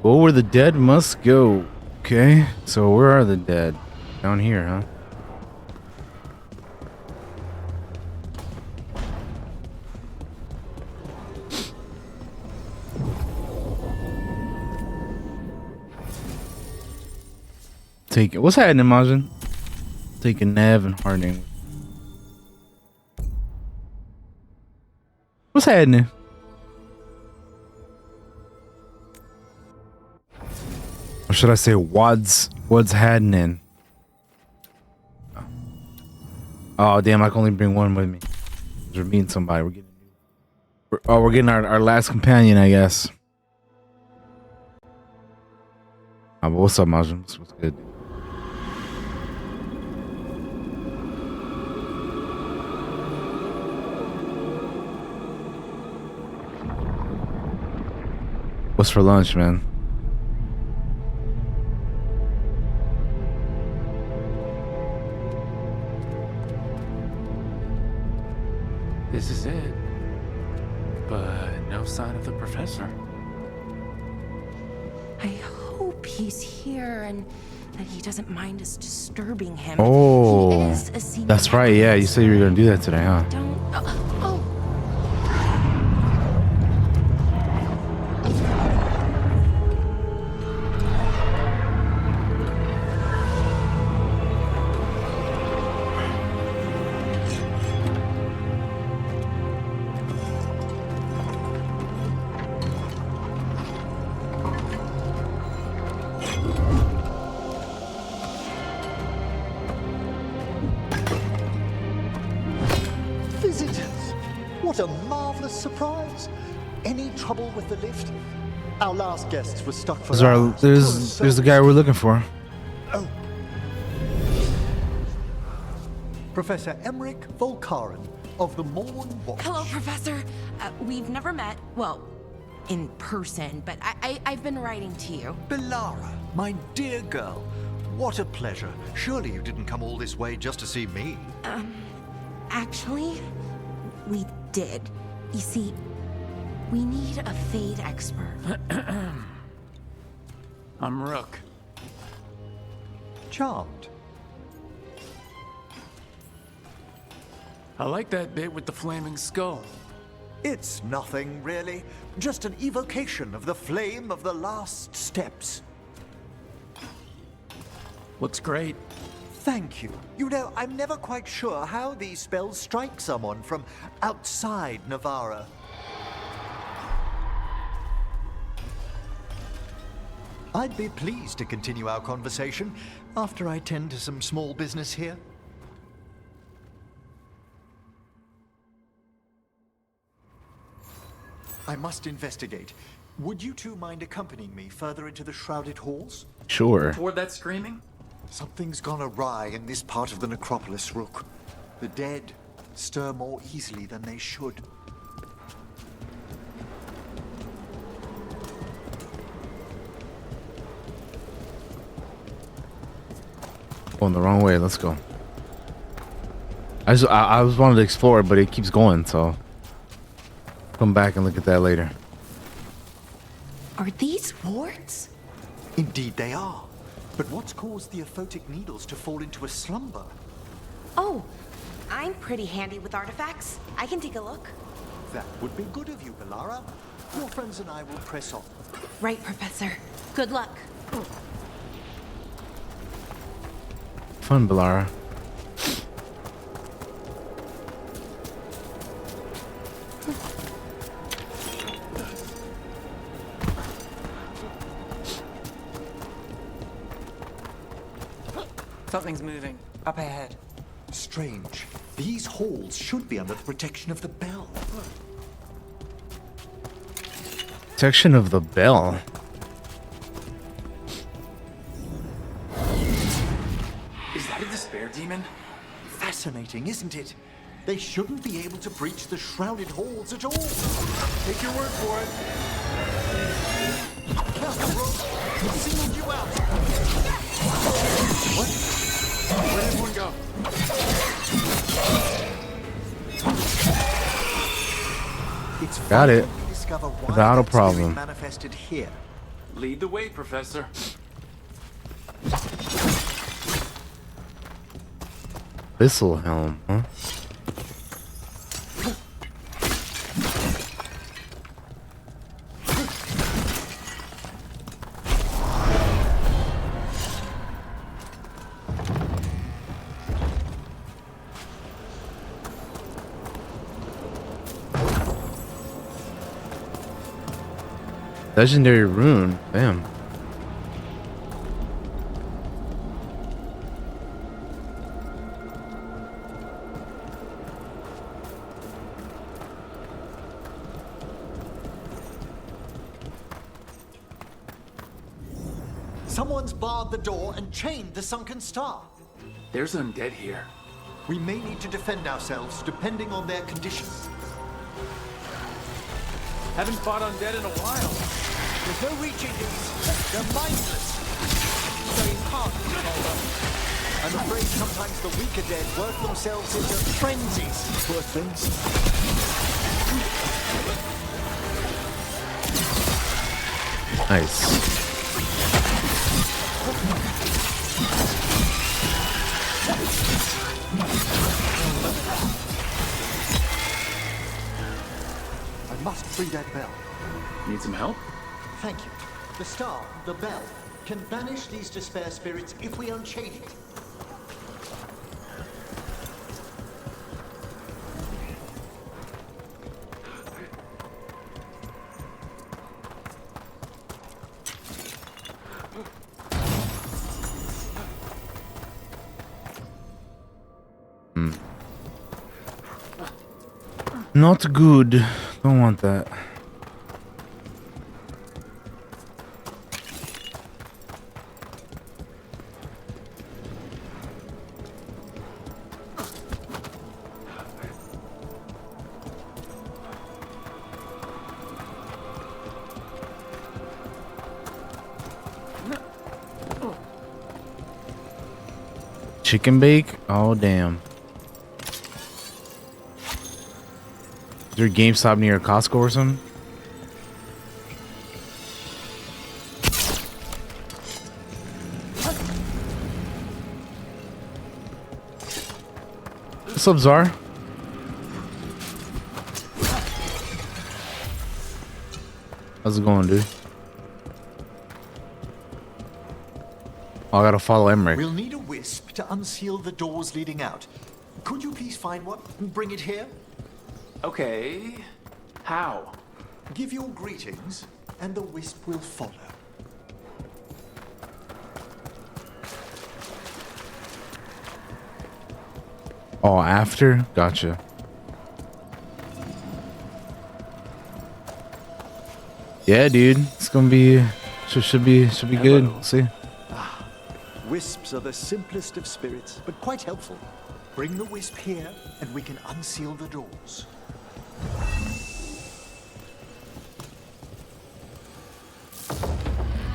Go where the dead must go. Okay, so where are the dead? Down here, huh? Take it. What's happening, Majin? Taking Nav and hardening. What's happening? Or should I say what's happening? Oh damn! I can only bring one with me. We're meeting somebody. We're getting our last companion, I guess. But what's up, Majin? What's good? What's for lunch, man? This is it. But no sign of the professor. I hope he's here and that he doesn't mind us disturbing him. Oh, He is a senior that's right. Yeah, you said you were gonna do that today, huh? Don't. Oh. Visitors! What a marvelous surprise! Any trouble with the lift? Our last guests were stuck for hours. There's the guy we're looking for. Oh. Professor Emmerich Volkaren of the Morn Watch. Hello, Professor. We've never met. Well, in person, but I've been writing to you. Belara, my dear girl. What a pleasure. Surely you didn't come all this way just to see me. Actually, we did. You see, we need a Fade expert. I'm Rook. Charmed. I like that bit with the flaming skull. It's nothing, really. Just an evocation of the flame of the last steps. Looks great. Thank you. You know, I'm never quite sure how these spells strike someone from outside Navarra. I'd be pleased to continue our conversation after I tend to some small business here. I must investigate. Would you two mind accompanying me further into the shrouded halls? Sure. Toward that screaming? Something's gone awry in this part of the necropolis, Rook. The dead stir more easily than they should. Going the wrong way. Let's go. I was wanted to explore, but it keeps going, so come back and look at that later. Are these warts? Indeed they are. But what's caused the aphotic needles to fall into a slumber? Oh, I'm pretty handy with artifacts. I can take a look. That would be good of you, Belara. Your friends and I will press on. Right, Professor. Good luck. Fun, Belara. Something's moving. Up ahead. Strange. These halls should be under the protection of the bell. Protection of the bell. Is that a despair demon? Fascinating, isn't it? They shouldn't be able to breach the shrouded halls at all. Take your word for it. Careful, Rook. He singled you out. What? Where'd everyone go? It's Got it. vital we discover why Without a that spirit problem. manifested here. Lead the way, Professor. Thistle helm, huh? Legendary rune. Damn. Someone's barred the door and chained the sunken star. There's undead here. We may need to defend ourselves depending on their condition. Haven't fought undead in a while. There's no reaching these. They're mindless. So you can't control them. I'm afraid sometimes the weaker dead work themselves into frenzies. Poor things. Nice. I must free that bell. Need some help? Thank you. The star, the bell, can banish these despair spirits if we unchain it. Not good. Don't want that. Chicken bake? Oh, damn. Is there a GameStop near Costco or something? What's up, Czar? How's it going, dude? Oh, I gotta follow Emmerich. We'll need a wisp to unseal the doors leading out. Could you please find one and bring it here? Okay. How? Give your greetings, and the wisp will follow. Oh, after? Gotcha. Yeah, dude. It's gonna be... Should be good. Hello. See? Wisps are the simplest of spirits, but quite helpful. Bring the wisp here, and we can unseal the doors.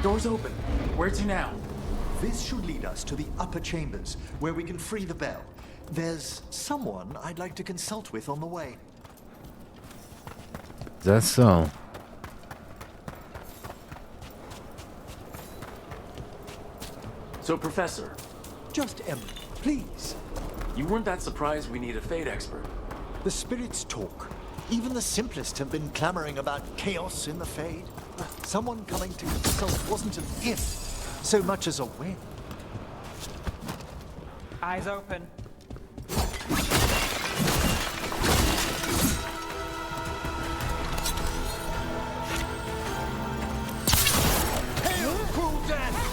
Door's open. Where to now? This should lead us to the upper chambers, where we can free the bell. There's someone I'd like to consult with on the way. Is that so? So, Professor, Just Emily, please. you weren't that surprised we need a Fate expert. The spirits talk. Even the simplest have been clamoring about chaos in the Fade. Someone coming to consult wasn't an if, so much as a when. Eyes open. Hail, cruel death!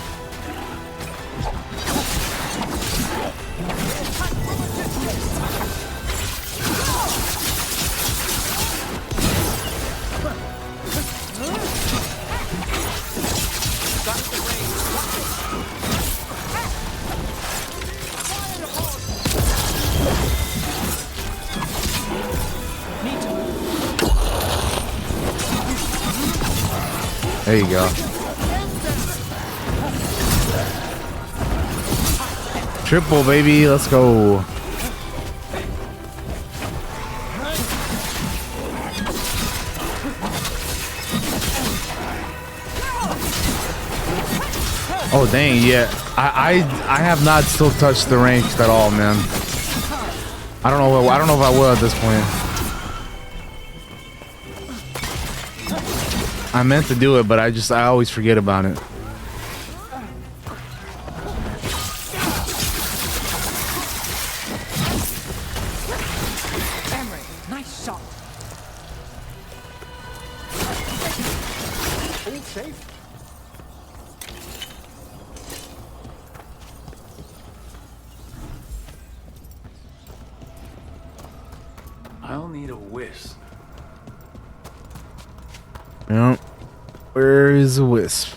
There you go. Triple, baby. Let's go. Oh dang, yeah. I have not still touched the ranks at all, man. I don't know if I will at this point. I meant to do it, but I always forget about it. Emery, nice shot. All safe? I'll need a wisp. Yeah. Where is the wisp?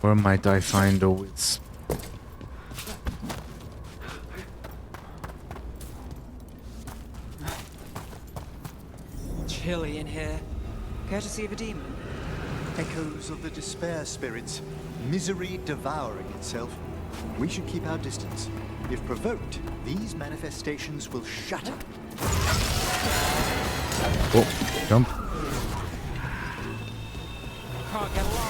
Where might I find a wisp? Chilly in here. Courtesy of a demon. Echoes of the despair spirits, misery devouring itself. We should keep our distance. If provoked, these manifestations will shatter. Oh, jump. Can't get along.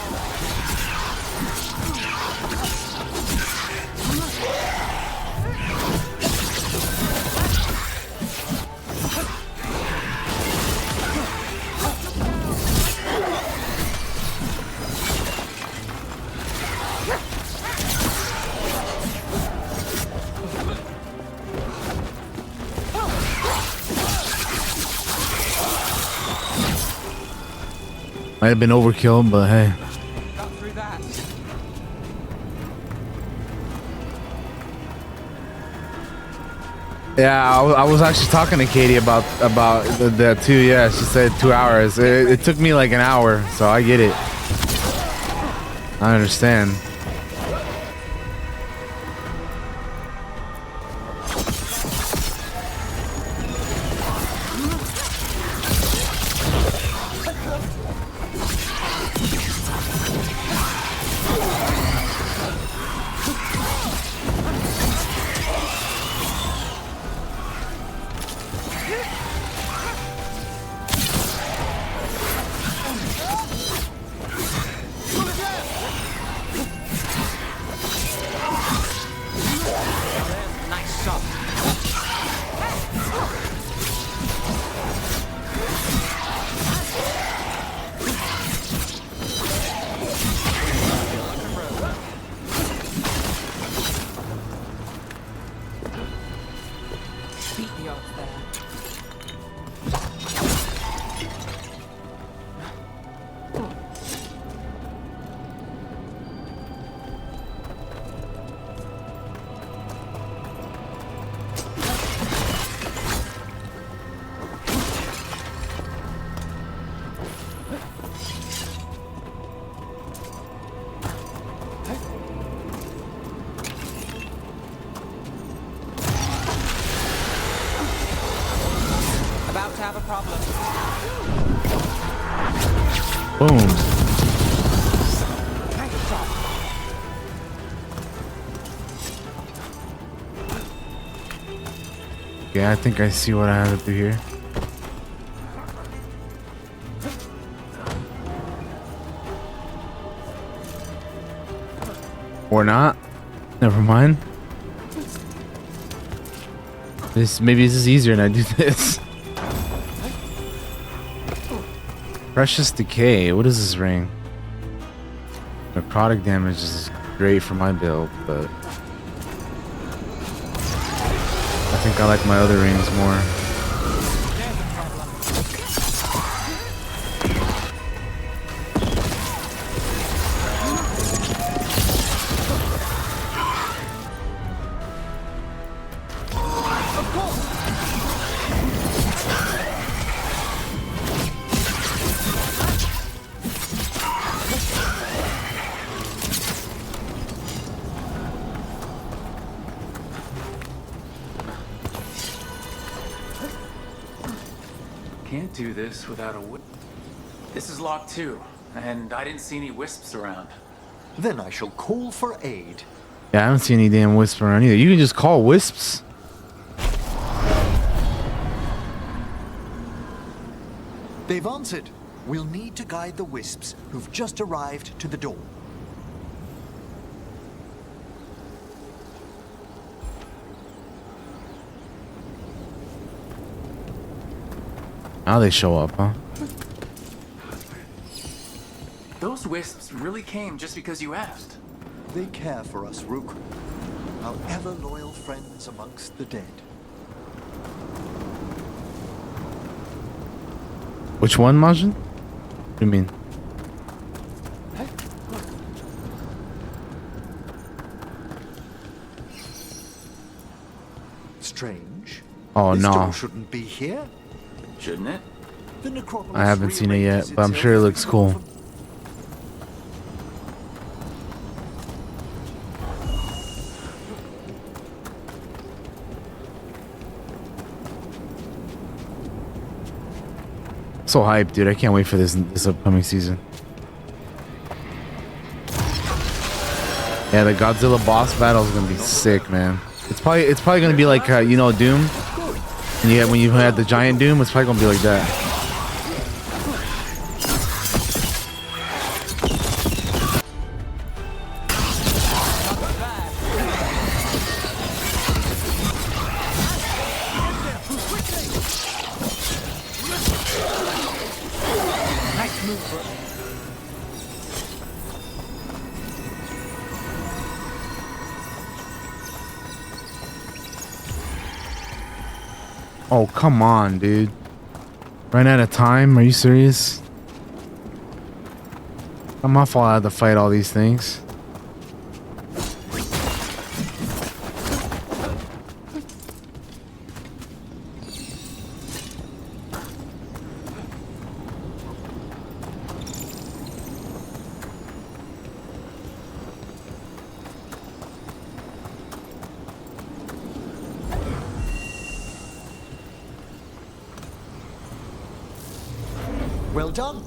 Might have been overkill, but hey. Got through that. Yeah, I was actually talking to Katie about the 2. Yeah, she said 2 hours. It took me like an hour, so I get it. I understand. Nice shot. Beat the odds there. About to have a problem. Boom. Nice shot. Yeah, I think I see what I have to do here. Or not. Never mind. Maybe this is easier and I do this. Precious Decay. What is this ring? Necrotic damage is great for my build, but I think I like my other rings more. Can't do this without a wisp. This is locked too, and I didn't see any wisps around. Then I shall call for aid. Yeah, I don't see any damn wisp around either. You can just call wisps. They've answered. We'll need to guide the wisps who've just arrived to the door. Now they show up, huh? Those wisps really came just because you asked. They care for us, Rook. Our ever-loyal friends amongst the dead. Which one, Majin? What do you mean? Strange. Oh This no, door shouldn't be here. Shouldn't it? The necropolis I haven't seen it yet, rearranges but I'm itself sure it as we looks go cool. from- So hyped, dude! I can't wait for this upcoming season. Yeah, the Godzilla boss battle is gonna be sick, man. It's probably gonna be like you know, Doom. And yeah, when you had the giant Doom, it's probably gonna be like that. Oh, come on, dude. Ran out of time? Are you serious? I'm my fault I had to fight all these things. Well done.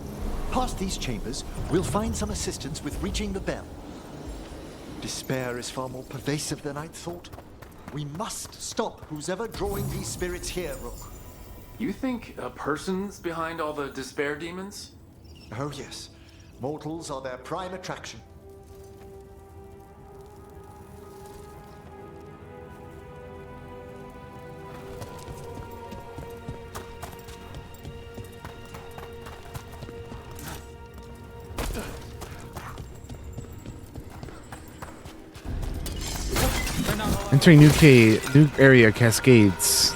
Past these chambers, we'll find some assistance with reaching the bell. Despair is far more pervasive than I'd thought. We must stop who's ever drawing these spirits here, Rook. You think a person's behind all the despair demons? Oh yes, mortals are their prime attraction. Entering new area, Cascades.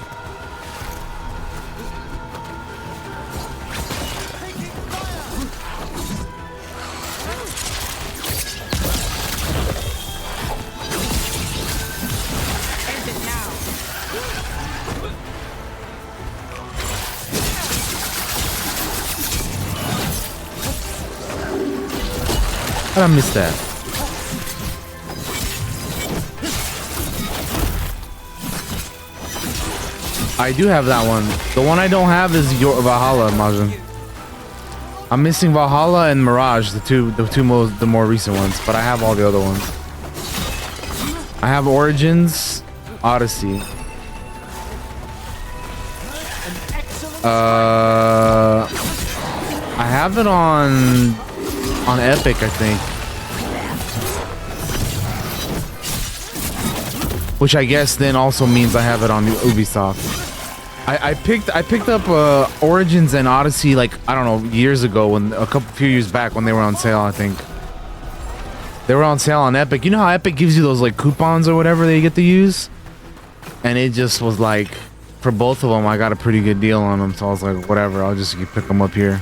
How did I miss that? I do have that one. The one I don't have is your Valhalla, Majin. I'm missing Valhalla and Mirage, the more recent ones, but I have all the other ones. I have Origins, Odyssey. I have it on Epic, I think. Which I guess then also means I have it on Ubisoft. I picked up Origins and Odyssey like I don't know years ago when few years back when they were on sale. I think they were on sale on Epic. You know how Epic gives you those like coupons or whatever that you get to use, and it just was like for both of them I got a pretty good deal on them. So I was like, whatever, I'll just pick them up here.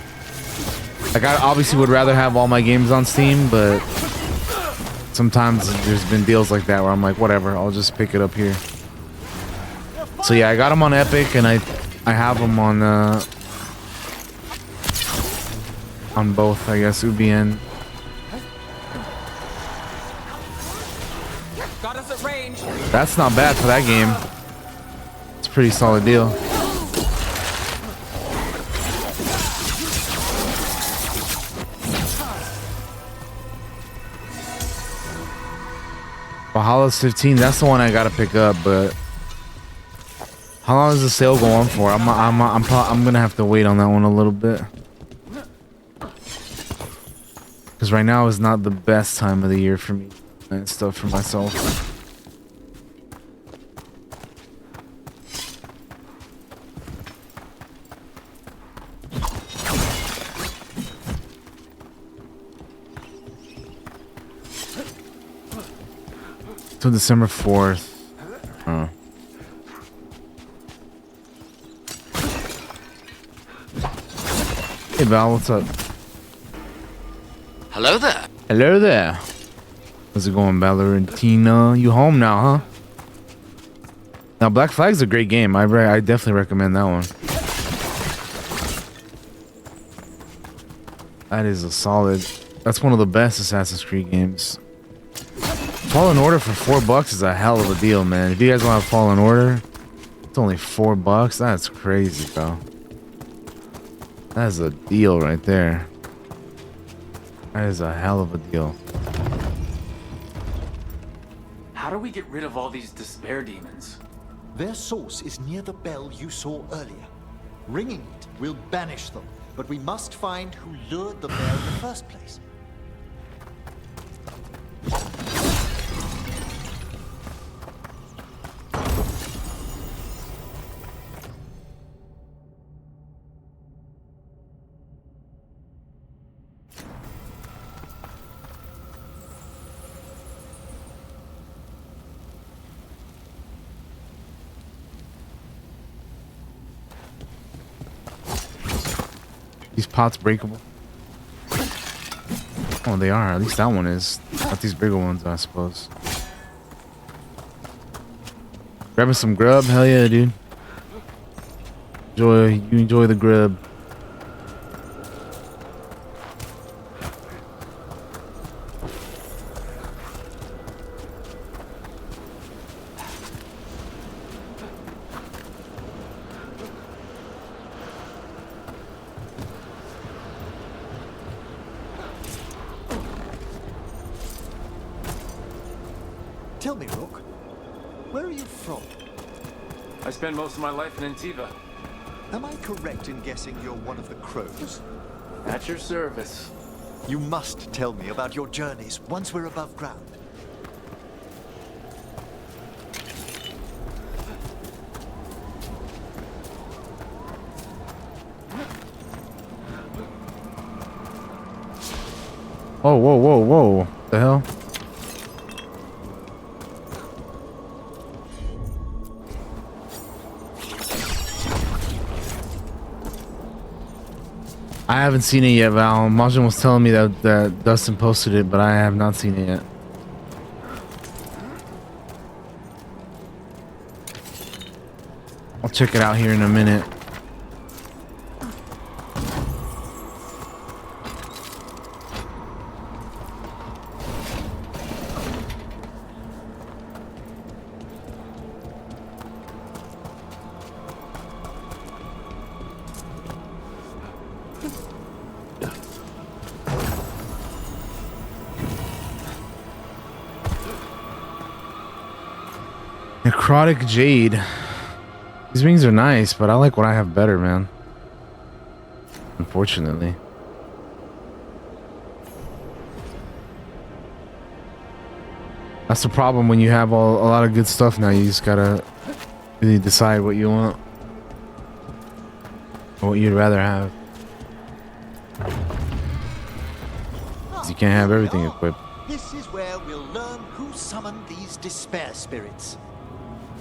Like I obviously would rather have all my games on Steam, but sometimes there's been deals like that where I'm like, whatever, I'll just pick it up here. So yeah, I got them on Epic, and I have them on both, I guess, Ubi and. Got us at range. That's not bad for that game. It's a pretty solid deal. Valhalla's 15. That's the one I gotta pick up, but How long does the sale go on for? I'm gonna have to wait on that one a little bit. Because right now is not the best time of the year for me and stuff for myself. So December 4th. Oh. Hey Val, what's up? Hello there. Hello there. How's it going, Valentina? You home now, huh? Now, Black Flag's a great game. I definitely recommend that one. That is a solid. That's one of the best Assassin's Creed games. Fallen Order for $4 is a hell of a deal, man. If you guys want to Fallen Order, it's only $4. That's crazy, bro. That's a deal right there. That is a hell of a deal. How do we get rid of all these despair demons? Their source is near the bell you saw earlier. Ringing it will banish them, but we must find who lured the bell in the first place. These pots breakable? Oh, they are. At least that one is. Not these bigger ones, I suppose. Grabbing some grub? Hell yeah, dude. Enjoy the grub. Tell me, Rook, where are you from? I spent most of my life in Antiva. Am I correct in guessing you're one of the crows? At your service. You must tell me about your journeys once we're above ground. Whoa, whoa, whoa, whoa. The hell? I haven't seen it yet, Val. Majin was telling me that Dustin posted it, but I have not seen it yet. I'll check it out here in a minute. Necrotic Jade. These rings are nice, but I like what I have better, man. Unfortunately. That's the problem when you have a lot of good stuff now. You just gotta really decide what you want. Or what you'd rather have. 'Cause you can't have everything equipped. This is where we'll learn who summoned these despair spirits.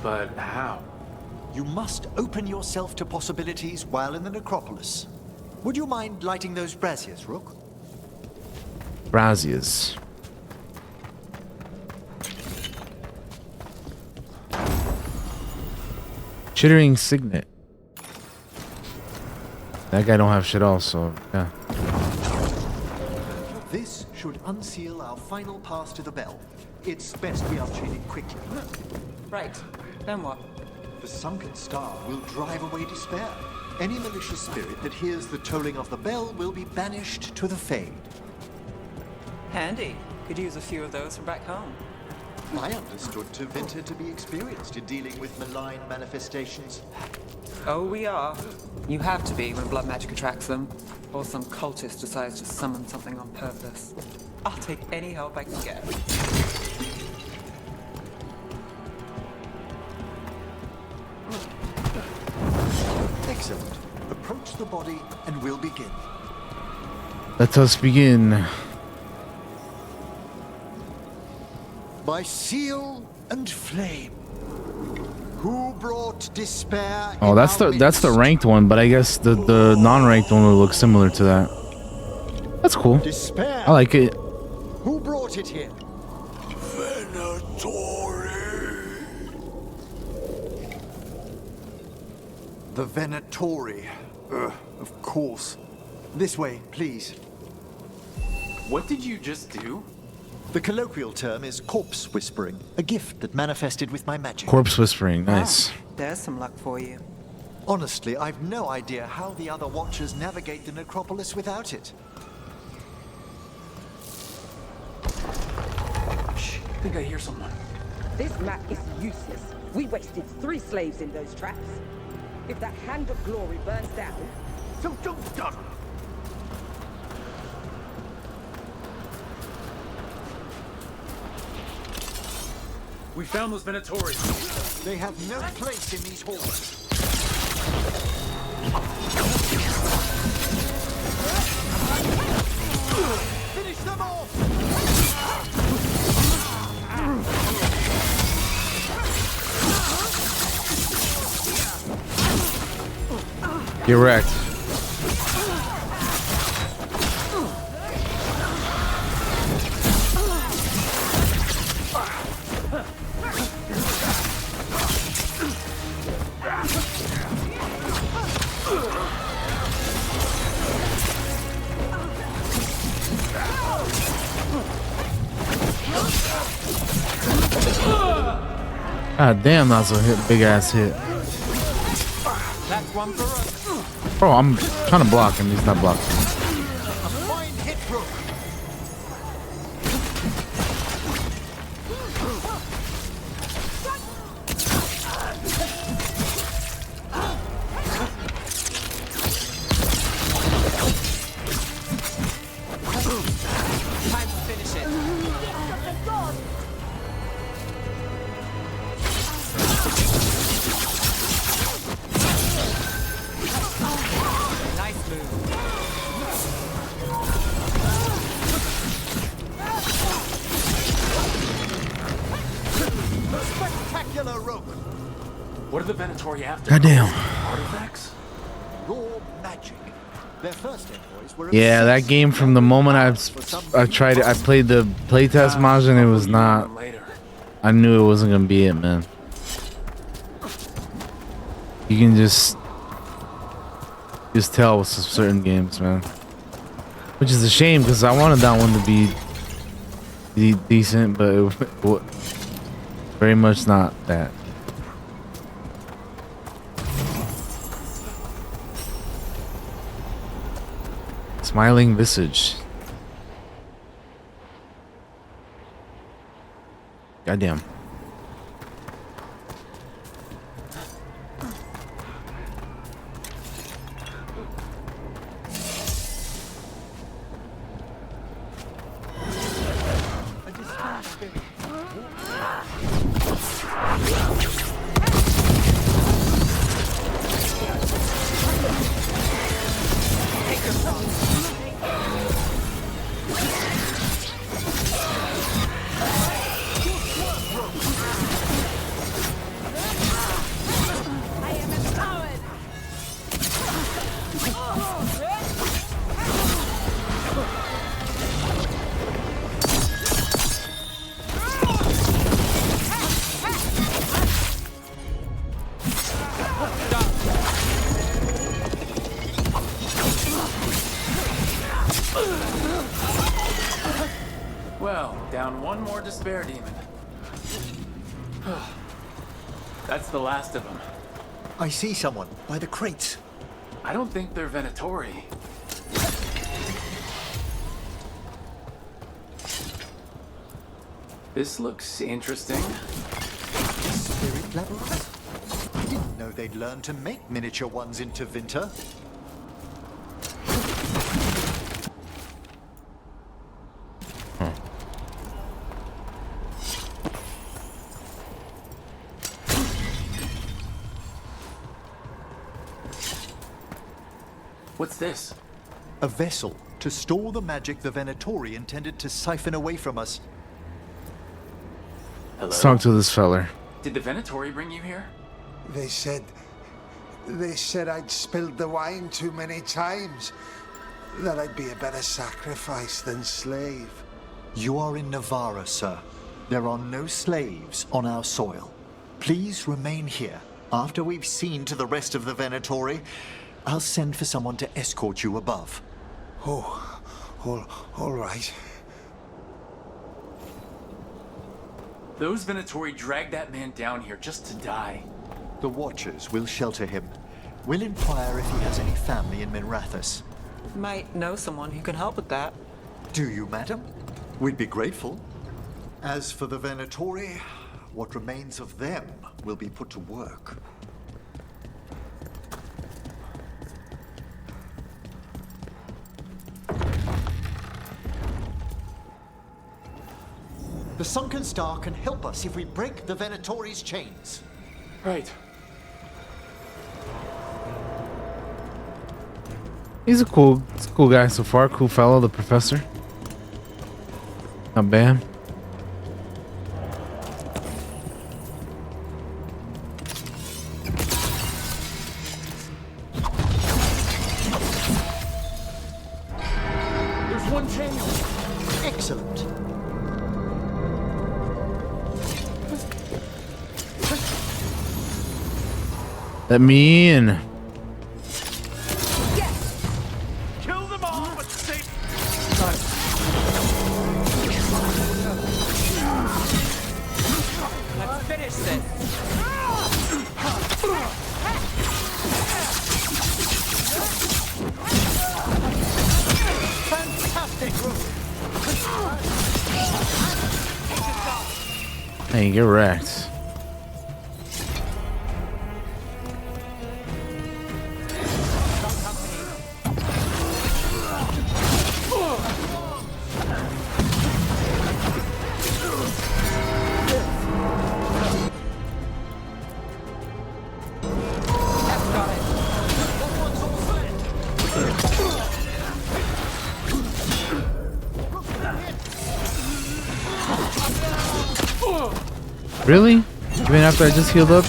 But how? You must open yourself to possibilities while in the necropolis. Would you mind lighting those braziers, Rook? Braziers. Chittering Signet. That guy don't have shit else, so yeah. This should unseal our final pass to the bell. It's best we unchain it quickly. Right. Then what? The sunken star will drive away despair. Any malicious spirit that hears the tolling of the bell will be banished to the Fade. Handy. Could use a few of those for back home. I understood Tevinter to be experienced in dealing with malign manifestations. Oh, we are. You have to be when blood magic attracts them. Or some cultist decides to summon something on purpose. I'll take any help I can get. Excellent. Approach the body and we'll begin. Let us begin. By seal and flame. Who brought despair? Oh, that's the ranked one, but I guess the non-ranked one will look similar to that. That's cool. Despair. I like it. Who brought it here? Venatori. The Venatori. Of course. This way, please. What did you just do? The colloquial term is corpse whispering, a gift that manifested with my magic. Corpse whispering, nice. There's some luck for you. Honestly, I've no idea how the other Watchers navigate the necropolis without it. Shh, I think I hear someone. This map is useless. We wasted 3 slaves in those traps. If that hand of glory burns down... We found those Venatori. They have no place in these halls. Finish them off! You're wrecked. God damn, that's a big ass hit. That's one for us. Bro, I'm trying to block him. He's not blocking. Fine hit, Brooke. Time to finish it. Nice move. Spectacular rope. What are the Venatori after? Goddamn. Artifacts? Raw magic. Their first envoys were Yeah, that obsessed game from the moment I tried it, I played the playtest Majin, it was not. Later. I knew it wasn't gonna be it, man. You can just tell with some certain games, man. Which is a shame because I wanted that one to be decent, but it very much not that. Smiling visage. Goddamn. Well, down one more despair demon. That's the last of them. I see someone by the crates. I don't think they're Venatori. This looks interesting. Spirit levels? I didn't know they'd learn to make miniature ones into Winter. What's this? A vessel to store the magic the Venatori intended to siphon away from us. Hello? Let's talk to this feller. Did the Venatori bring you here? They said I'd spilled the wine too many times. That I'd be a better sacrifice than slave. You are in Navarra, sir. There are no slaves on our soil. Please remain here. After we've seen to the rest of the Venatori, I'll send for someone to escort you above. Oh, all right. Those Venatori dragged that man down here just to die. The Watchers will shelter him. We'll inquire if he has any family in Minrathous. Might know someone who can help with that. Do you, madam? We'd be grateful. As for the Venatori, what remains of them will be put to work. The Sunken Star can help us if we break the Venatori's chains. Right. He's a cool guy so far. Cool fellow, the professor. Not bad. There's one chain. Excellent. Let me in. Kill them all, but save. Let's finish this. Fantastic. Hey, get wrecked. Really? Even after I just healed up?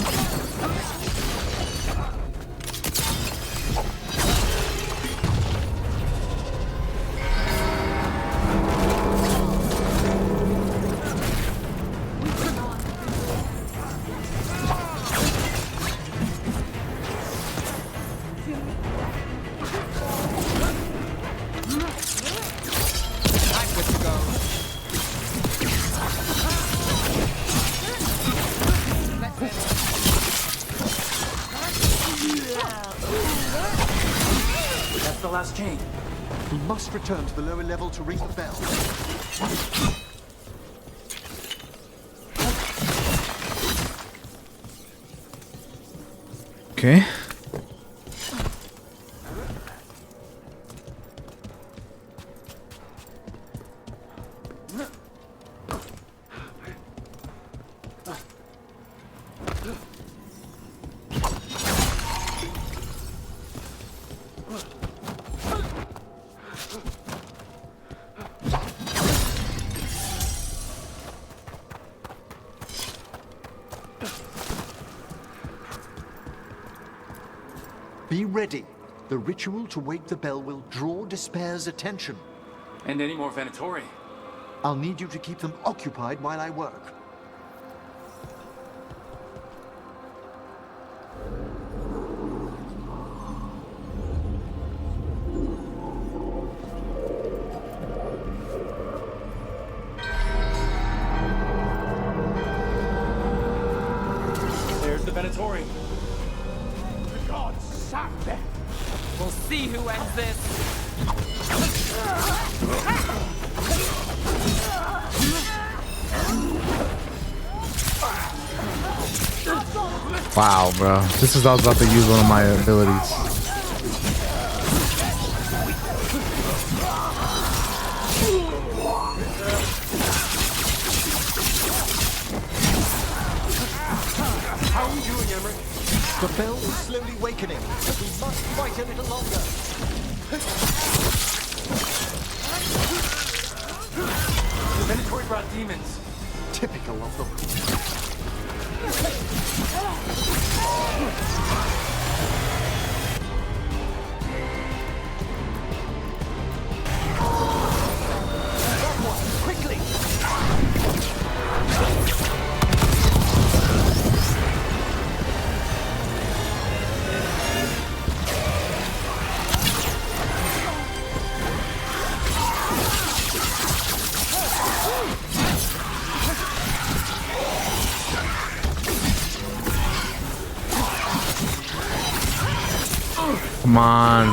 That's the last chain. We must return to the lower level to ring the bell. Okay. Be ready. The ritual to wake the bell will draw Despair's attention. And any more Venatori. I'll need you to keep them occupied while I work. There's the Venatori. The gods sap them. We'll see who ends this. Wow, bro. This is I was about to use one of my abilities. How are we doing, Emmerich? The bell is slowly wakening. We must fight a little longer. The Veilguard brought demons. Typical of them. That one, quickly! Come on.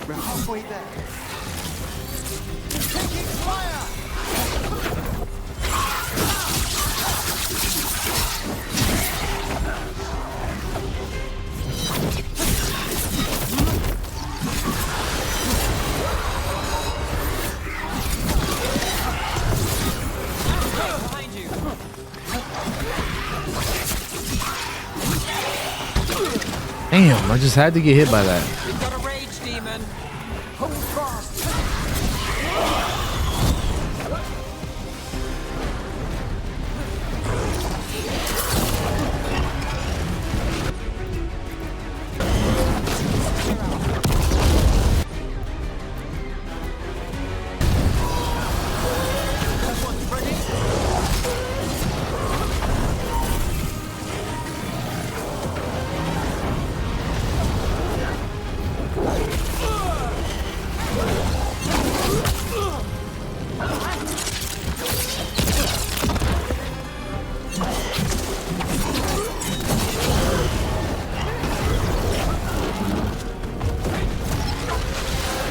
We're halfway there. Taking fire! Behind you. Damn, I just had to get hit by that. We've got a rage demon. Hold fast! Everyone's ready?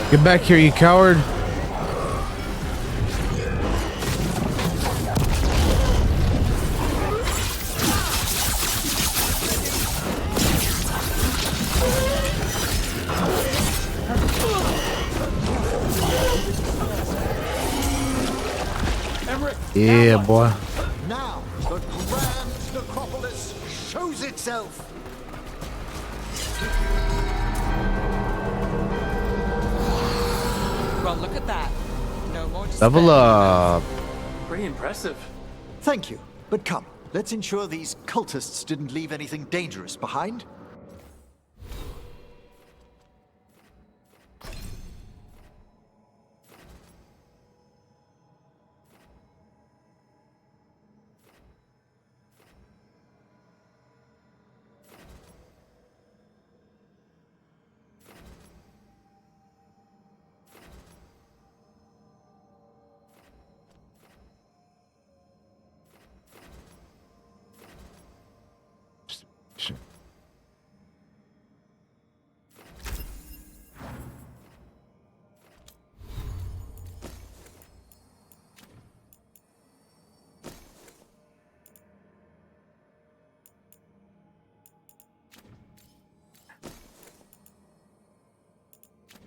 Get back here, you coward. Emmerich! Yeah, boy. Now, the grand necropolis shows itself. Well, look at that. No more despair. Level up. Pretty impressive. Thank you. But come, let's ensure these cultists didn't leave anything dangerous behind.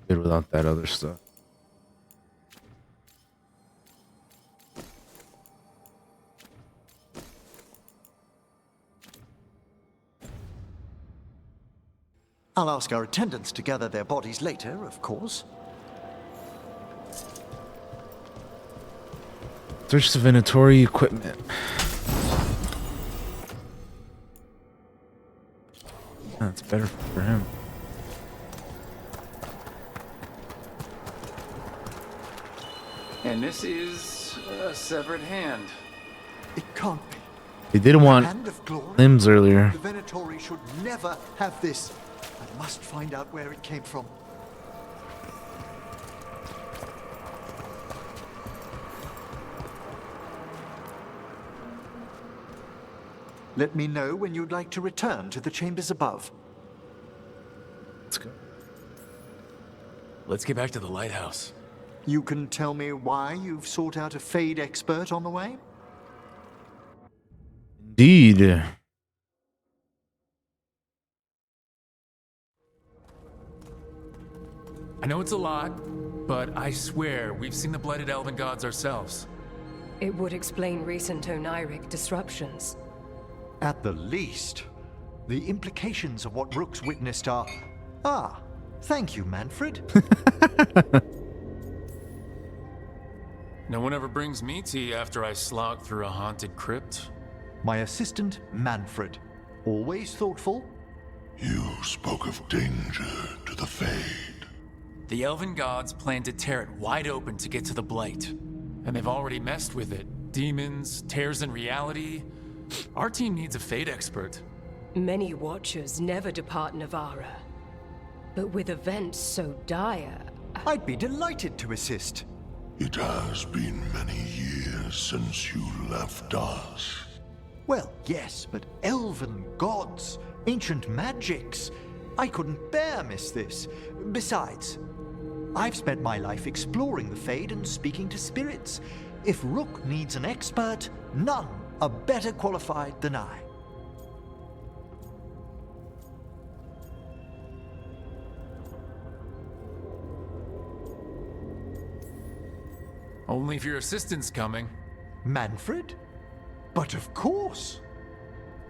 Good without that other stuff. I'll ask our attendants to gather their bodies later, of course. Search the inventory equipment. That's better for him. And this is a severed hand. It can't be. They didn't want Hand of glory? limbs earlier. The Venatori should never have this. I must find out where it came from. Let me know when you'd like to return to the chambers above. Let's go. Let's get back to the lighthouse. You can tell me why you've sought out a Fade expert on the way? Indeed. I know it's a lot, but I swear we've seen the blighted elven gods ourselves. It would explain recent Oniric disruptions. At the least, the implications of what Rook's witnessed are... Ah, thank you, Manfred. No one ever brings me tea after I slog through a haunted crypt. My assistant, Manfred. Always thoughtful. You spoke of danger to the Fade. The elven gods plan to tear it wide open to get to the blight. And they've already messed with it. Demons, tears in reality. Our team needs a Fade expert. Many Watchers never depart Navara. But with events so dire... I'd be delighted to assist. It has been many years since you left us. Well, yes, but elven gods, ancient magics. I couldn't bear miss this. Besides, I've spent my life exploring the Fade and speaking to spirits. If Rook needs an expert, none are better qualified than I. Only if your assistant's coming. Manfred? But of course.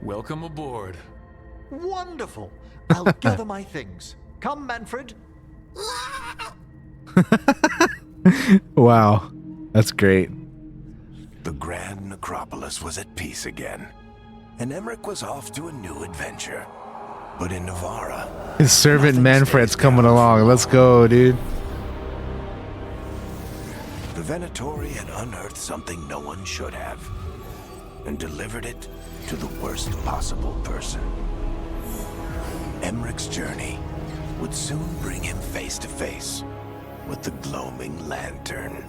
Welcome aboard. Wonderful. I'll gather my things. Come, Manfred. Wow. That's great. The Grand Necropolis was at peace again, and Emmerich was off to a new adventure. But in Navara, His servant nothing Manfred's stays coming down along. Let's go, dude. The Venatori had unearthed something no one should have, and delivered it to the worst possible person. Emmerich's journey would soon bring him face to face with the Gloaming Lantern.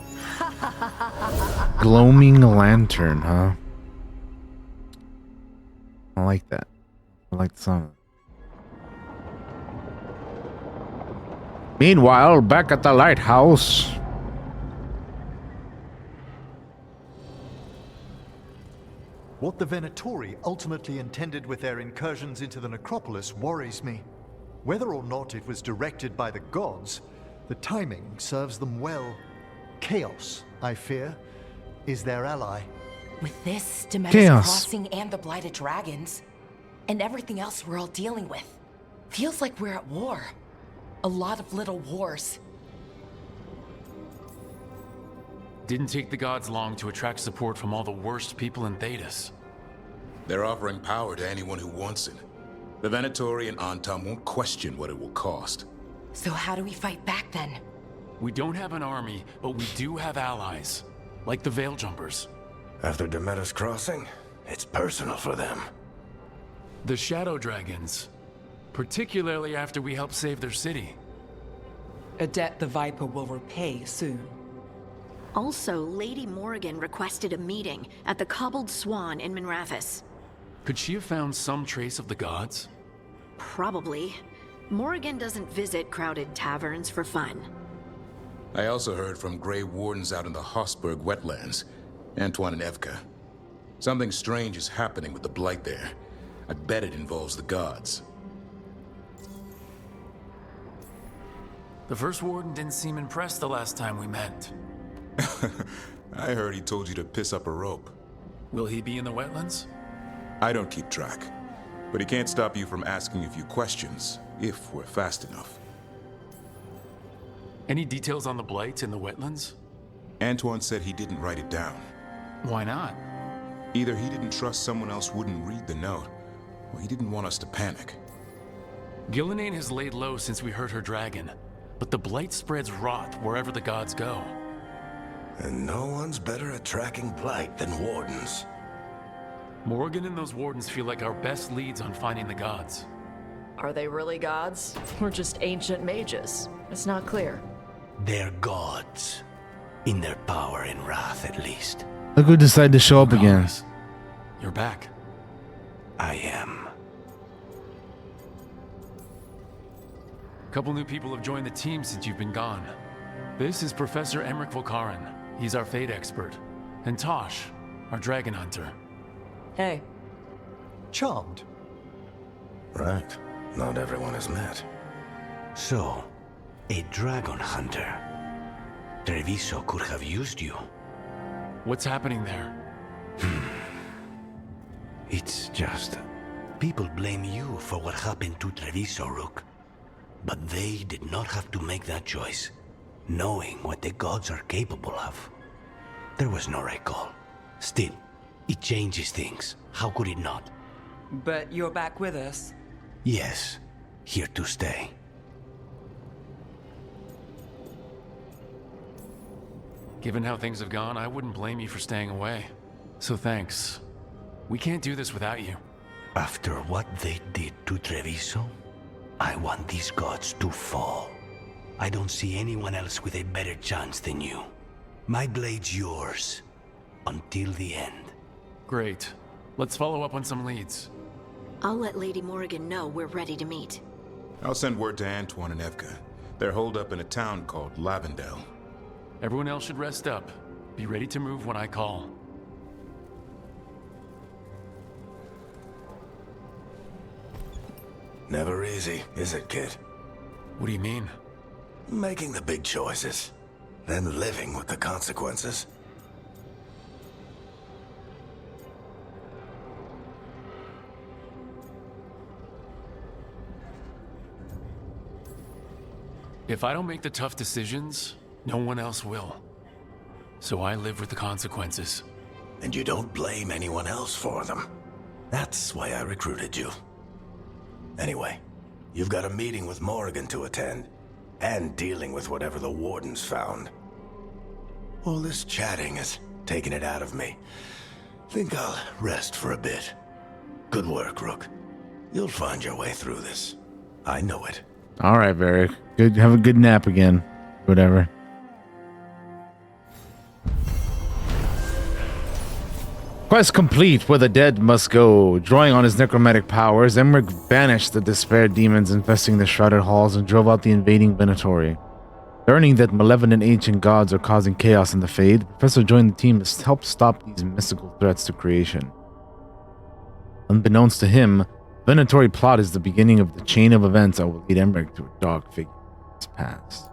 Gloaming lantern, huh? I like that. I like the song. Meanwhile, back at the lighthouse. What the Venatori ultimately intended with their incursions into the necropolis worries me. Whether or not it was directed by the gods, the timing serves them well. Chaos, I fear, is their ally. With this, Demeter's Chaos. Crossing and the Blighted Dragons, and everything else we're all dealing with, feels like we're at war. A lot of little wars. Didn't take the gods long to attract support from all the worst people in Thedas. They're offering power to anyone who wants it. The Venatori and Antam won't question what it will cost. So how do we fight back then? We don't have an army, but we do have allies. Like the Veil Jumpers. After Demeter's Crossing, it's personal for them. The Shadow Dragons. Particularly after we helped save their city. A debt the Viper will repay soon. Also, Lady Morrigan requested a meeting at the Cobbled Swan in Minrathous. Could she have found some trace of the gods? Probably. Morrigan doesn't visit crowded taverns for fun. I also heard from Grey Wardens out in the Hossberg wetlands, Antoine and Evka. Something strange is happening with the Blight there. I bet it involves the gods. The First Warden didn't seem impressed the last time we met. I heard he told you to piss up a rope. Will he be in the wetlands? I don't keep track, but he can't stop you from asking a few questions, if we're fast enough. Any details on the Blight in the wetlands? Antoine said he didn't write it down. Why not? Either he didn't trust someone else wouldn't read the note, or he didn't want us to panic. Gillenane has laid low since we heard her dragon, but the Blight spreads rot wherever the gods go. And no one's better at tracking Blight than Wardens. Morgan and those Wardens feel like our best leads on finding the gods. Are they really gods? Or just ancient mages? It's not clear. They're gods. In their power and wrath, at least. Look who decided to show up again. You're back. I am. A couple new people have joined the team since you've been gone. This is Professor Emmerich Volkaren. He's our fate expert. And Tosh, our dragon hunter. Hey. Charmed. Right. Not everyone is met. So, a dragon hunter. Treviso could have used you. What's happening there? It's just... people blame you for what happened to Treviso, Rook. But they did not have to make that choice, knowing what the gods are capable of. There was no recall. Still, it changes things. How could it not? But you're back with us. Yes, here to stay. Given how things have gone, I wouldn't blame you for staying away. So thanks. We can't do this without you. After what they did to Treviso, I want these gods to fall. I don't see anyone else with a better chance than you. My blade's yours. Until the end. Great. Let's follow up on some leads. I'll let Lady Morrigan know we're ready to meet. I'll send word to Antoine and Evka. They're holed up in a town called Lavendel. Everyone else should rest up. Be ready to move when I call. Never easy, is it, kid? What do you mean? Making the big choices, then living with the consequences. If I don't make the tough decisions, no one else will. So I live with the consequences. And you don't blame anyone else for them. That's why I recruited you. Anyway, you've got a meeting with Morrigan to attend, and dealing with whatever the Wardens found. All this chatting is taking it out of me. Think I'll rest for a bit. Good work, Rook. You'll find your way through this. I know it. All right, Varric. Good. Have a good nap again. Whatever. Quest complete. Where the dead must go. Drawing on his necromantic powers, Emmerich banished the despair demons infesting the shrouded halls and drove out the invading Venatori. Learning that malevolent ancient gods are causing chaos in the Fade, the Professor joined the team to help stop these mystical threats to creation. Unbeknownst to him, the Venatori plot is the beginning of the chain of events that will lead Emmerich to a dark figure in his past.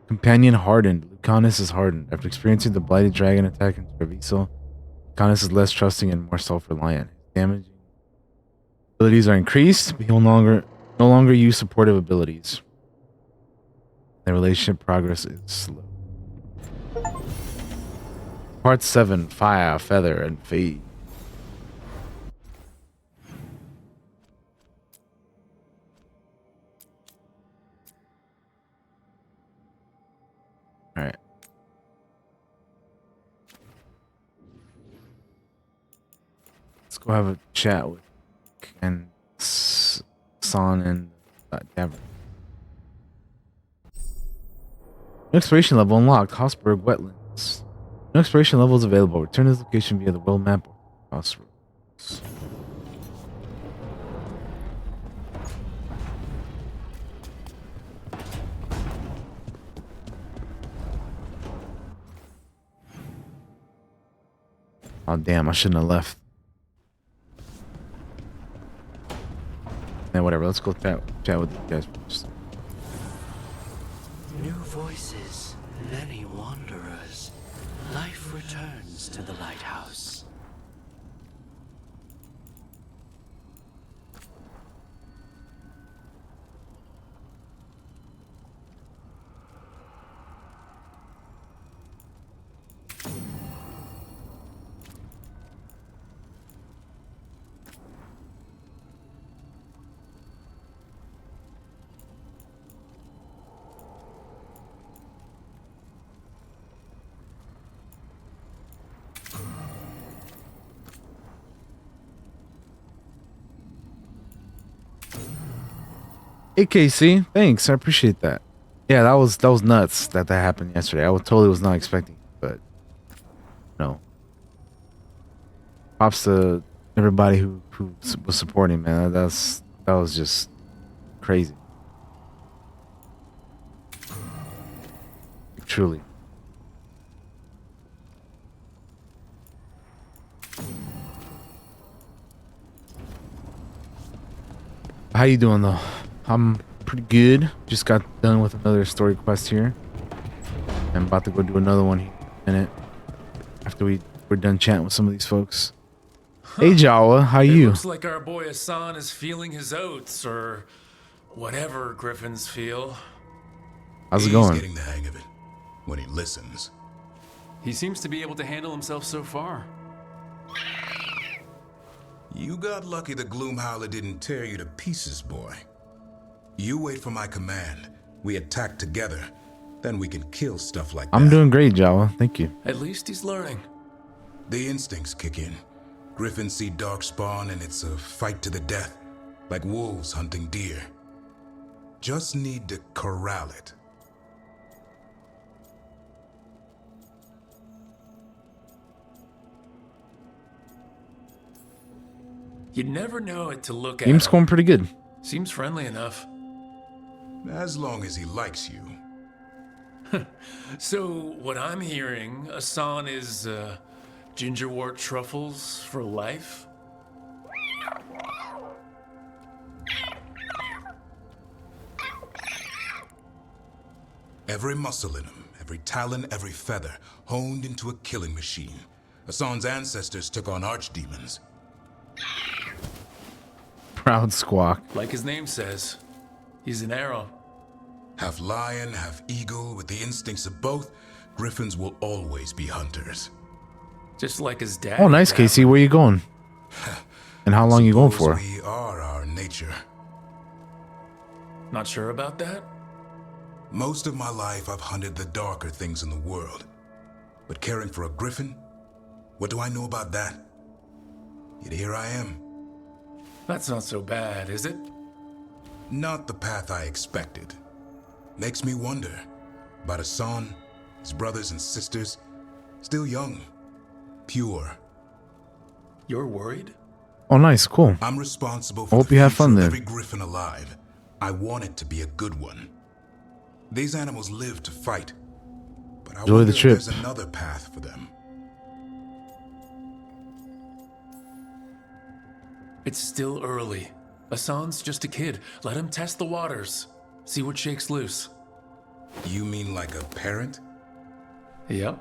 Companion hardened. Lucanus is hardened. After experiencing the blighted dragon attack in Treviso, Lucanus is less trusting and more self-reliant. His damaging abilities are increased, but he will no longer use supportive abilities. Their relationship progress is slow. Part 7, Fire, Feather, and Fade. Alright. Let's go have a chat with and Son and Davin. New exploration level unlocked. Hossberg Wetlands. No exploration levels available. Return to this location via the world map or crossroads. Oh damn, I shouldn't have left. Yeah, whatever, let's go chat with you guys first. New voices, many wanderers. Life returns to the lighthouse. Hey KC, thanks. I appreciate that. Yeah, that was nuts that happened yesterday. I totally was not expecting it, but no. Props to everybody who was supporting, man. That was just crazy. Truly. How you doing though? I'm pretty good. Just got done with another story quest here. I'm about to go do another one here in a minute after we're done chatting with some of these folks. Hey Jawa, how you? Looks like our boy Hassan is feeling his oats, or whatever griffins feel. How's it going? He's getting the hang of it when he listens. He seems to be able to handle himself so far. You got lucky the Gloomhowler didn't tear you to pieces, boy. You wait for my command. We attack together. Then we can kill stuff like that. I'm doing great, Jawa. Thank you. At least he's learning. The instincts kick in. Griffins see darkspawn and it's a fight to the death. Like wolves hunting deer. Just need to corral it. You'd never know it to look at Game's him. going pretty good. Seems friendly enough. As long as he likes you. So, what I'm hearing, Hassan is, gingerwort truffles for life? Every muscle in him, every talon, every feather, honed into a killing machine. Hassan's ancestors took on archdemons. Proud squawk. Like his name says, he's an arrow. Half lion, half eagle, with the instincts of both, griffins will always be hunters. Just like his dad. Oh, nice, Casey. Where you going? And how long you going for? We are our nature. Not sure about that? Most of my life I've hunted the darker things in the world. But caring for a griffin? What do I know about that? Yet here I am. That's not so bad, is it? Not the path I expected. Makes me wonder about Hassan, his brothers and sisters, still young, pure. You're worried? Oh, nice, cool. I'm responsible for I hope the you have future fun of then. every griffin alive. I want it to be a good one. These animals live to fight, but I Enjoy wonder the if trip. there's another path for them. It's still early. Hassan's just a kid. Let him test the waters. See what shakes loose. You mean like a parent? Yep.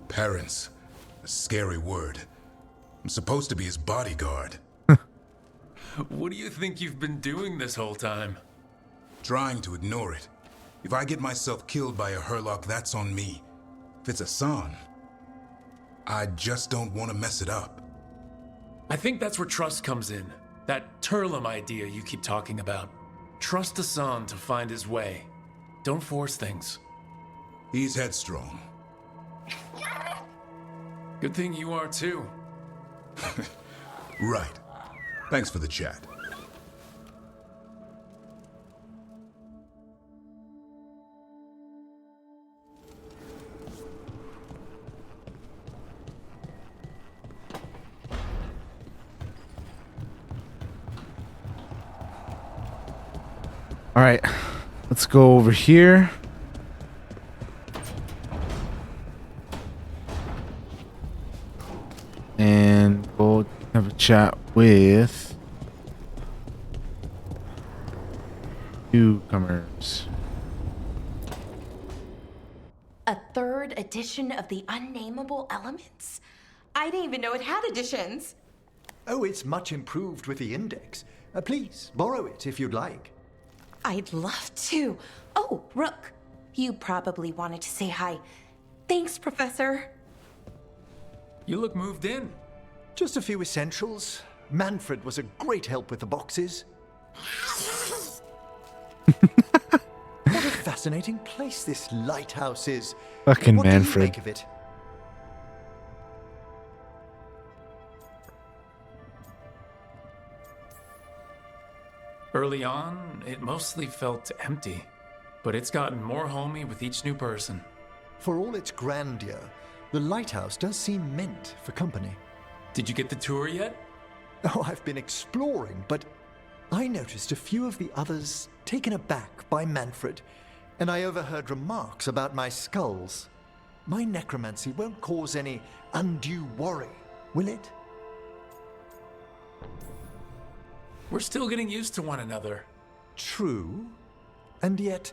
Parents. A scary word. I'm supposed to be his bodyguard. What do you think you've been doing this whole time? Trying to ignore it. If I get myself killed by a Hurlock, that's on me. If it's Hassan, I just don't want to mess it up. I think that's where trust comes in. That Turlum idea you keep talking about. Trust Hassan to find his way. Don't force things. He's headstrong. Good thing you are too. Right. Thanks for the chat. All right, let's go over here. And go have a chat with newcomers. A third edition of the Unnameable Elements? I didn't even know it had editions. Oh, it's much improved with the index. Please, borrow it if you'd like. I'd love to. Oh, Rook, you probably wanted to say hi. Thanks, Professor. You look moved in. Just a few essentials. Manfred was a great help with the boxes. What a fascinating place this lighthouse is. Fucking what do you Manfred. make of it? Early on, it mostly felt empty. But it's gotten more homey with each new person. For all its grandeur, the lighthouse does seem meant for company. Did you get the tour yet? Oh, I've been exploring, but I noticed a few of the others taken aback by Manfred, and I overheard remarks about my skulls. My necromancy won't cause any undue worry, will it? We're still getting used to one another. True, and yet...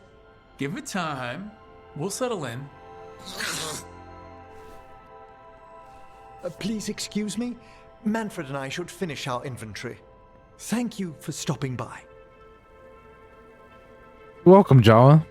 Give it time. We'll settle in. Please excuse me. Manfred and I should finish our inventory. Thank you for stopping by. Welcome, Jawa.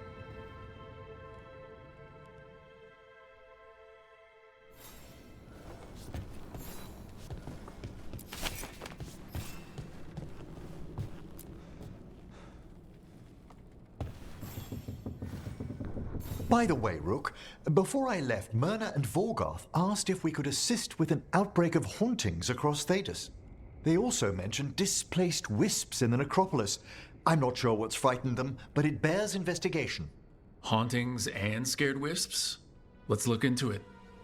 By the way, Rook, before I left, Myrna and Veilguard asked if we could assist with an outbreak of hauntings across Thedas. They also mentioned displaced wisps in the necropolis. I'm not sure what's frightened them, but it bears investigation. Hauntings and scared wisps? Let's look into it.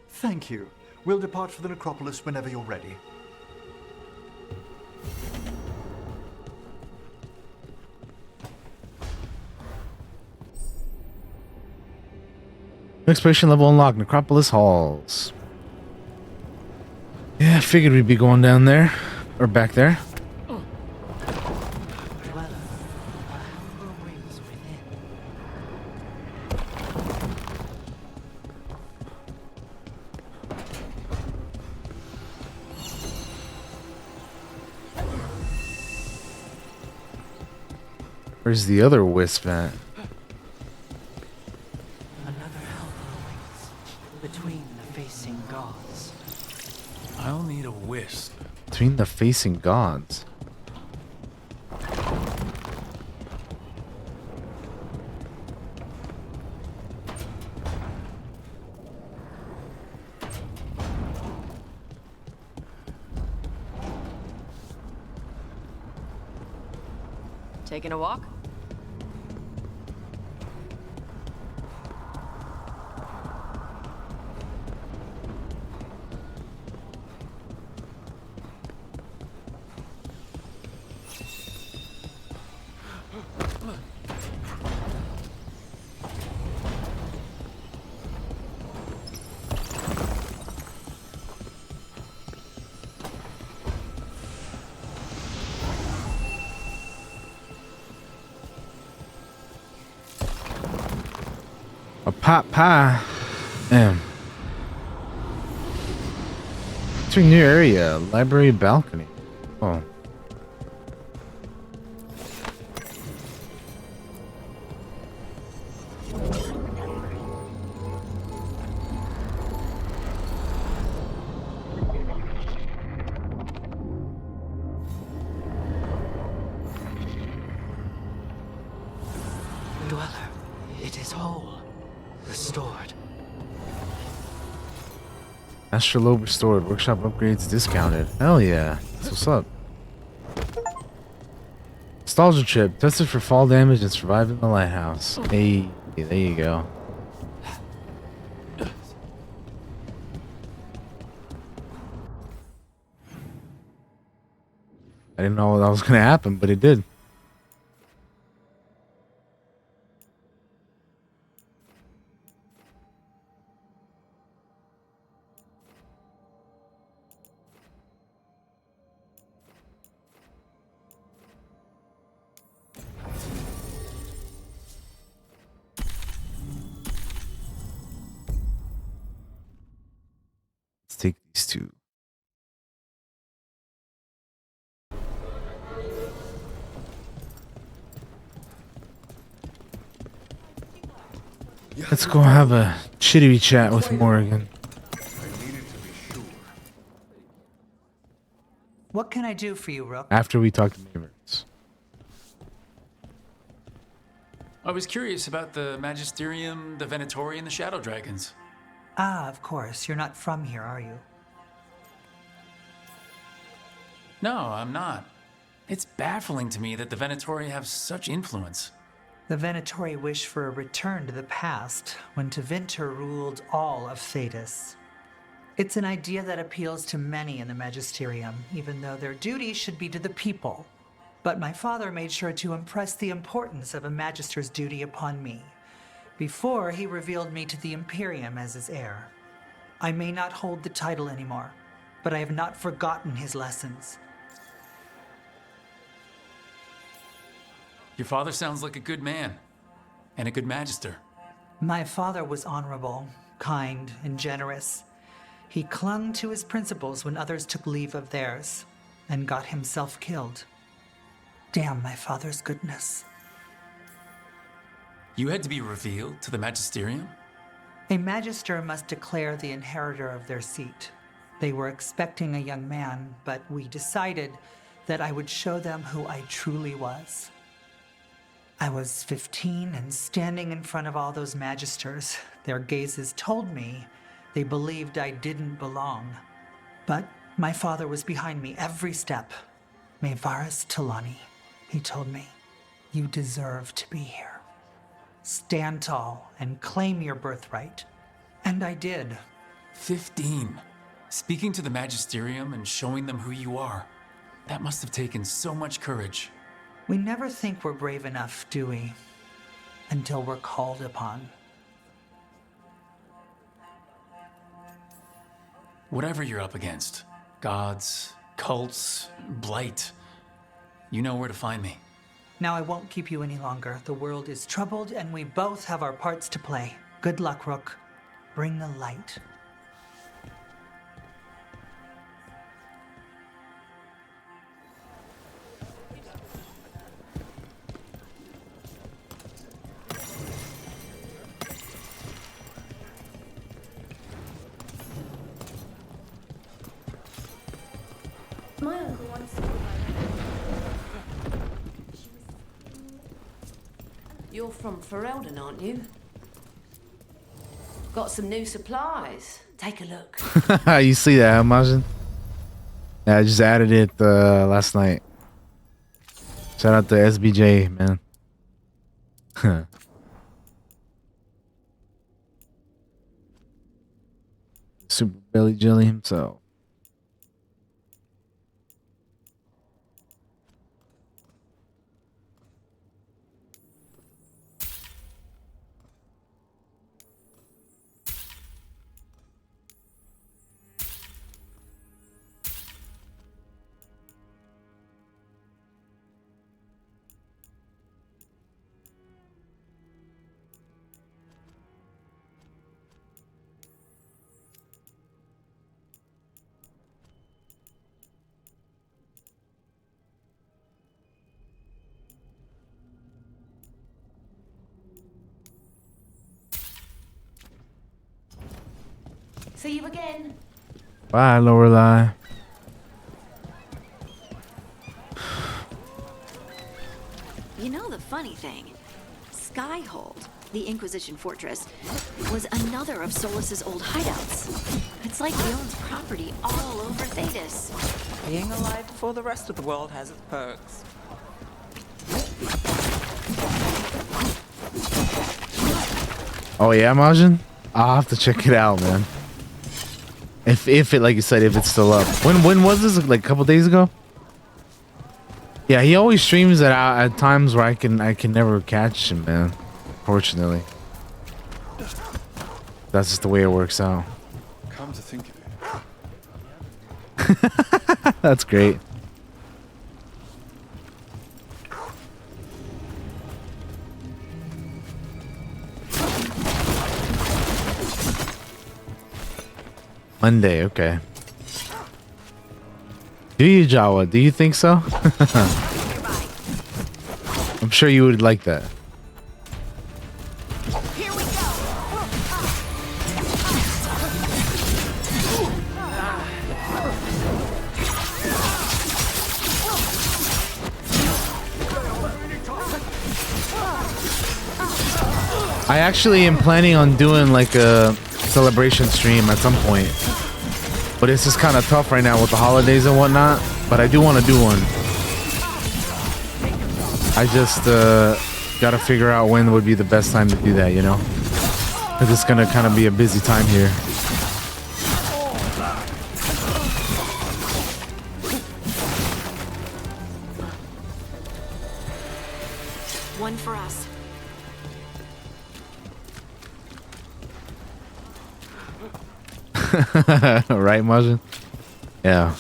Thank you. We'll depart for the necropolis whenever you're ready. Exploration level unlocked. Necropolis halls. Yeah, I figured we'd be going down there. Or back there. Where's the other wisp at? Between the facing gods. I'll need a wisp. Between the facing gods. Taking a walk? A pot pie. Damn. Entering new area. Library balcony. Oh. Dweller, it is whole. Restored. Astrolabe restored. Workshop upgrades discounted. Hell yeah. That's what's up. Nostalgia chip. Tested for fall damage and survived in the lighthouse. Hey, there you go. I didn't know that was going to happen, but it did. Let's take these two. Let's go have a chitty chat with Morrigan. What can I do for you, Rook? After we talk to neighbors. I was curious about the Magisterium, the Venatori, and the Shadow Dragons. Ah, of course. You're not from here, are you? No, I'm not. It's baffling to me that the Venatori have such influence. The Venatori wish for a return to the past, when Tevinter ruled all of Thedas. It's an idea that appeals to many in the Magisterium, even though their duty should be to the people. But my father made sure to impress the importance of a Magister's duty upon me, before he revealed me to the Imperium as his heir. I may not hold the title anymore, but I have not forgotten his lessons. Your father sounds like a good man, and a good Magister. My father was honorable, kind, and generous. He clung to his principles when others took leave of theirs, and got himself killed. Damn my father's goodness. You had to be revealed to the Magisterium? A Magister must declare the inheritor of their seat. They were expecting a young man, but we decided that I would show them who I truly was. I was 15 and standing in front of all those Magisters. Their gazes told me they believed I didn't belong. But my father was behind me every step. Maevaris Talani, he told me, you deserve to be here. Stand tall and claim your birthright. And I did. 15. Speaking to the Magisterium and showing them who you are. That must have taken so much courage. We never think we're brave enough, do we? Until we're called upon. Whatever you're up against, gods, cults, blight, you know where to find me. Now I won't keep you any longer. The world is troubled and we both have our parts to play. Good luck, Rook. Bring the light. My uncle wants to. You're from Ferelden, aren't you? Got some new supplies. Take a look. You see that, huh, Majin? Yeah, I just added it last night. Shout out to SBJ, man. Super Belly Jelly himself. See you again. Bye, Lorelei. You know the funny thing? Skyhold, the Inquisition fortress, was another of Solus's old hideouts. It's like he owns property all over Thetis. Being alive before the rest of the world has its perks. Oh yeah, Majin? I'll have to check it out, man. If it, like you said, if it's still up. When was this? Like a couple days ago? Yeah, he always streams at times where I can never catch him, man. Fortunately. That's just the way it works out. Come to think of it. That's great. Monday, okay. Do you, Jawa? Do you think so? I'm sure you would like that. Here we go. I actually am planning on doing like a celebration stream at some point, but it's just kind of tough right now with the holidays and whatnot, but I do want to do one. I just gotta figure out when would be the best time to do that, you know, because it's gonna kind of be a busy time here. One for us. Right, Majin? Yeah.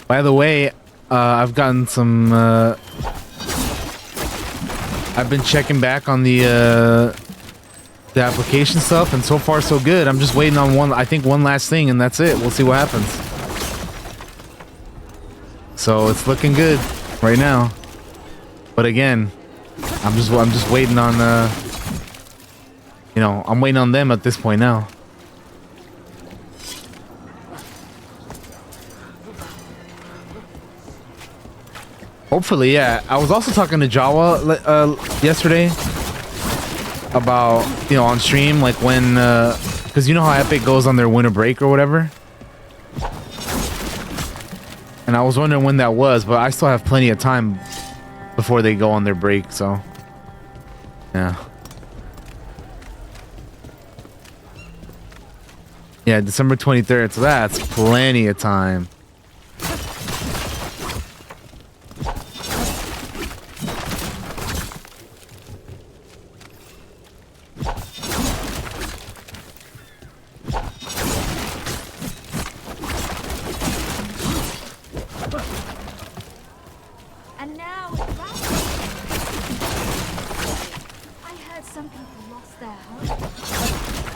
By the way, I've gotten some. I've been checking back on the application stuff, and so far so good. I'm just waiting on one. I think one last thing, and that's it. We'll see what happens. So it's looking good right now. But again, I'm just waiting on. You know, I'm waiting on them at this point now. Hopefully, yeah. I was also talking to Jawa yesterday about, you know, on stream, like when, because you know how Epic goes on their winter break or whatever. And I was wondering when that was, but I still have plenty of time before they go on their break, so yeah. Yeah, December 23rd, so that's plenty of time. And now it's Raffles. I heard some people lost their home.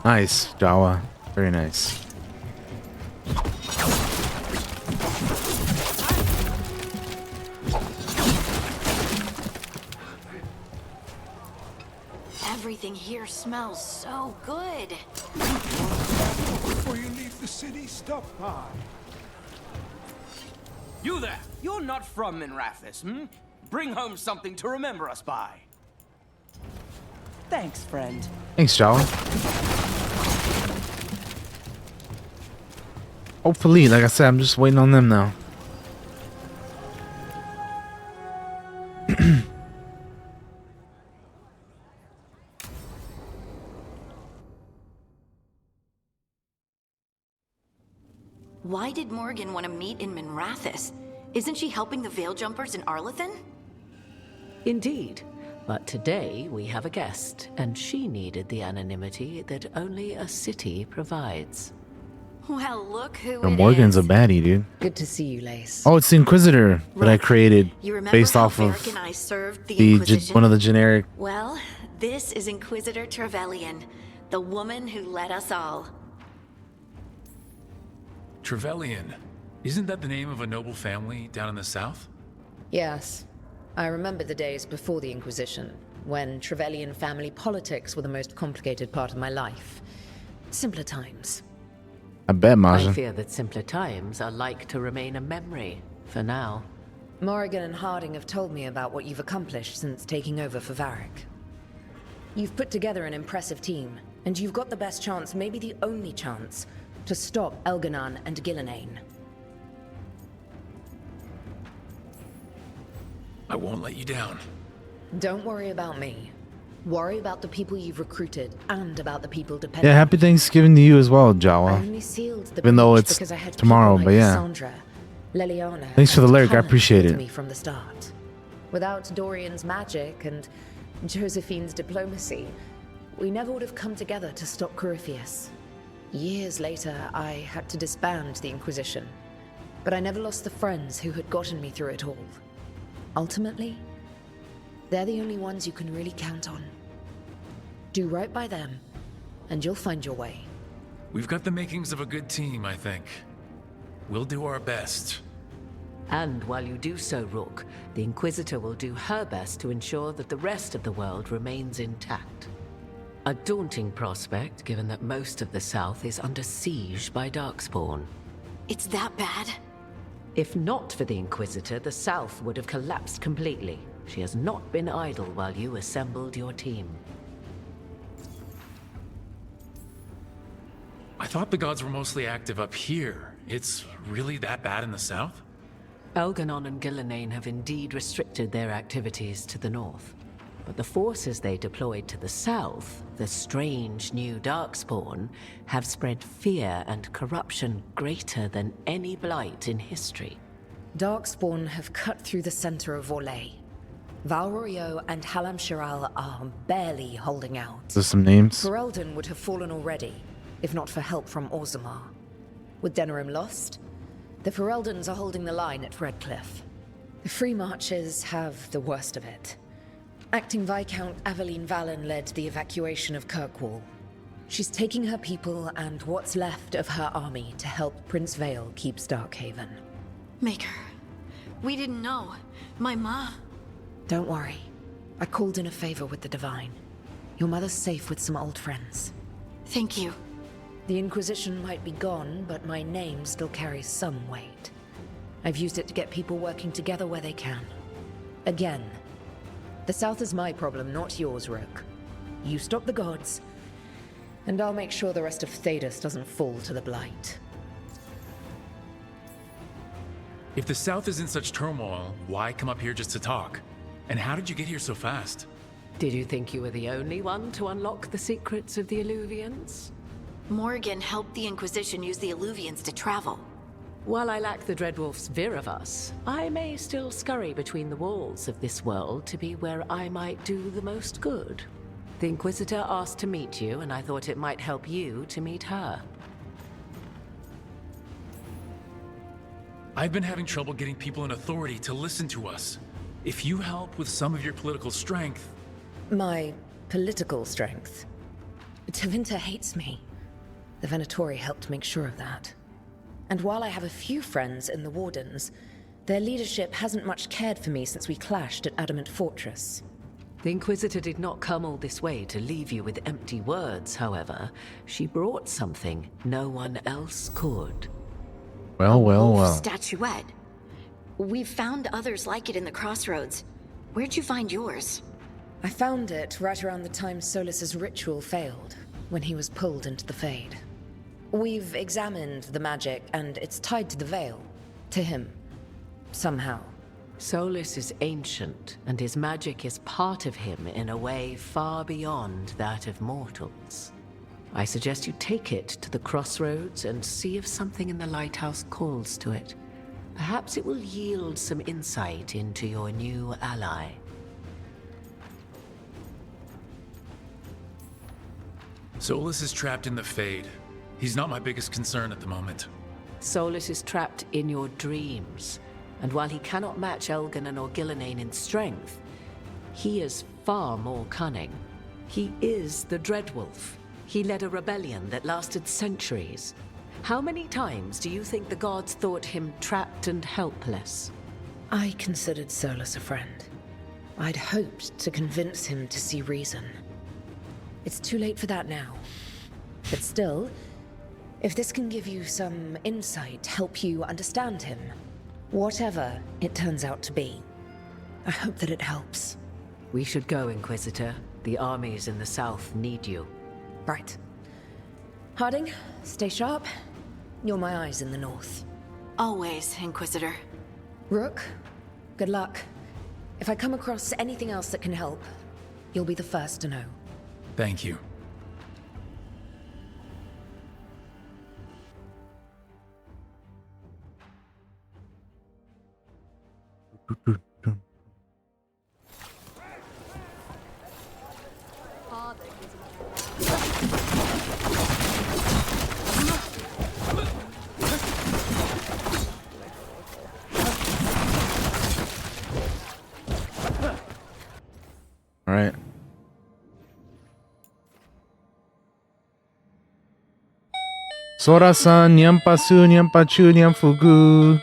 Nice, Jawa. Very nice. Everything here smells so good. Before you leave the city, stop by. You there! You're not from Minrathis, hmm? Bring home something to remember us by. Thanks, friend. Thanks, Jawa. Hopefully, like I said, I'm just waiting on them now. Why did Morgan want to meet in Minrathis? Isn't she helping the Veil Jumpers in Arlathan? Indeed. But today we have a guest, and she needed the anonymity that only a city provides. Well, look who Yo, it Morgan's is. a baddie, dude. Good to see you, Lace. Oh, it's the Inquisitor that I created You remember based how off of Varric and I served the the Inquisition? one of the generic. Well, this is Inquisitor Trevelyan, the woman who led us all. Trevelyan. Isn't that the name of a noble family down in the south? Yes. I remember the days before the Inquisition, when Trevelyan family politics were the most complicated part of my life. Simpler times. I bet, I Majin. fear that simpler times are like to remain a memory, for now. Morrigan and Harding have told me about what you've accomplished since taking over for Varric. You've put together an impressive team, and you've got the best chance, maybe the only chance, to stop Elganon and Gillenane. I won't let you down. Don't worry about me. Worry about the people you've recruited, and about the people depending Yeah, happy Thanksgiving to you as well, I Jawa. only sealed the Even though breach it's because I had tomorrow, people but like yeah. Sandra, Leliana, Thanks for the and lyric, I Cullen appreciate with it. Me from the start. Without Dorian's magic and Josephine's diplomacy, we never would have come together to stop Corypheus. Years later, I had to disband the Inquisition, but I never lost the friends who had gotten me through it all. Ultimately, they're the only ones you can really count on. Do right by them, and you'll find your way. We've got the makings of a good team, I think. We'll do our best. And while you do so, Rook, the Inquisitor will do her best to ensure that the rest of the world remains intact. A daunting prospect, given that most of the South is under siege by Darkspawn. It's that bad? If not for the Inquisitor, the South would have collapsed completely. She has not been idle while you assembled your team. I thought the gods were mostly active up here. It's really that bad in the south? Elganon and Gillenane have indeed restricted their activities to the north. But the forces they deployed to the south, the strange new Darkspawn, have spread fear and corruption greater than any blight in history. Darkspawn have cut through the center of Orlais. Valrorio and Halam Shiral are barely holding out. There's some names. Ferelden would have fallen already, if not for help from Orzammar. With Denerim lost, the Fereldans are holding the line at Redcliffe. The Free Marchers have the worst of it. Acting Viscount Aveline Valen led the evacuation of Kirkwall. She's taking her people and what's left of her army to help Prince Vale keep Starkhaven. Maker, we didn't know. My ma... Don't worry. I called in a favor with the Divine. Your mother's safe with some old friends. Thank you. The Inquisition might be gone, but my name still carries some weight. I've used it to get people working together where they can. Again, the South is my problem, not yours, Rook. You stop the gods, and I'll make sure the rest of Thedas doesn't fall to the Blight. If the South is in such turmoil, why come up here just to talk? And how did you get here so fast? Did you think you were the only one to unlock the secrets of the Illuvians? Morgan helped the Inquisition use the Illuvians to travel. While I lack the Dreadwolf's Viravus, I may still scurry between the walls of this world to be where I might do the most good. The Inquisitor asked to meet you, and I thought it might help you to meet her. I've been having trouble getting people in authority to listen to us. If you help with some of your political strength... My political strength? Tevinter hates me. The Venatori helped make sure of that. And while I have a few friends in the Wardens, their leadership hasn't much cared for me since we clashed at Adamant Fortress. The Inquisitor did not come all this way to leave you with empty words, however. She brought something no one else could. Well. Statuette. We've found others like it in the crossroads. Where'd you find yours? I found it right around the time Solus's ritual failed, when he was pulled into the Fade. We've examined the magic, and it's tied to the Veil. To him. Somehow. Solus is ancient, and his magic is part of him in a way far beyond that of mortals. I suggest you take it to the crossroads and see if something in the lighthouse calls to it. Perhaps it will yield some insight into your new ally. Solus is trapped in the Fade. He's not my biggest concern at the moment. Solus is trapped in your dreams, and while he cannot match Elganon or Gillenane in strength, he is far more cunning. He is the Dreadwolf. He led a rebellion that lasted centuries. How many times do you think the gods thought him trapped and helpless? I considered Solus a friend. I'd hoped to convince him to see reason. It's too late for that now. But still, if this can give you some insight, help you understand him, whatever it turns out to be, I hope that it helps. We should go, Inquisitor. The armies in the south need you. Right. Harding, stay sharp. You're my eyes in the north. Always, Inquisitor. Rook, good luck. If I come across anything else that can help, you'll be the first to know. Thank you. All right. Sora-san, nyampasu, nyampachu, nyamfugu.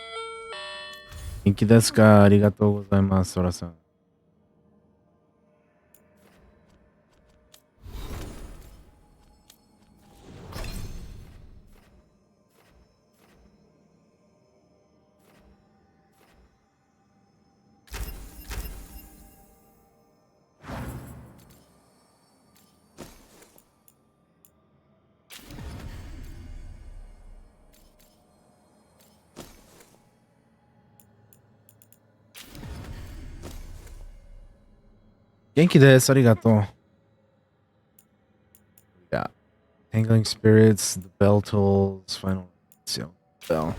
Genki desu ka? Arigatou gozaimasu, Sora-san. Genki desu, arigato. Yeah. Tangling spirits, the bell tolls, final bell.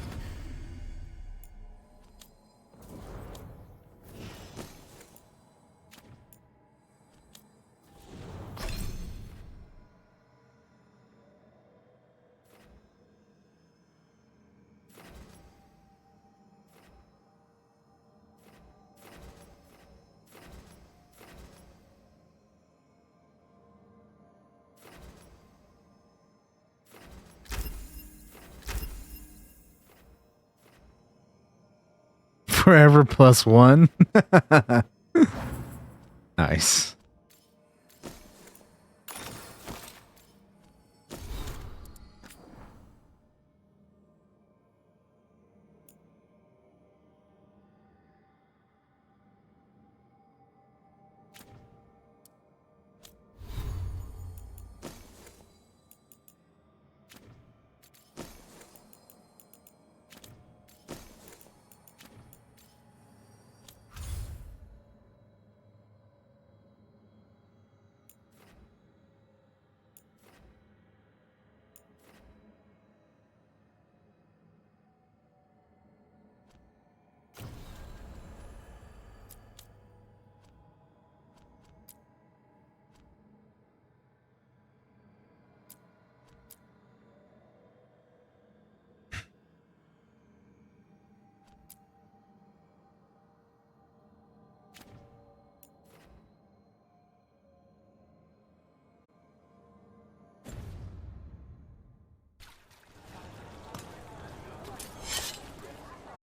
Forever +1. Nice.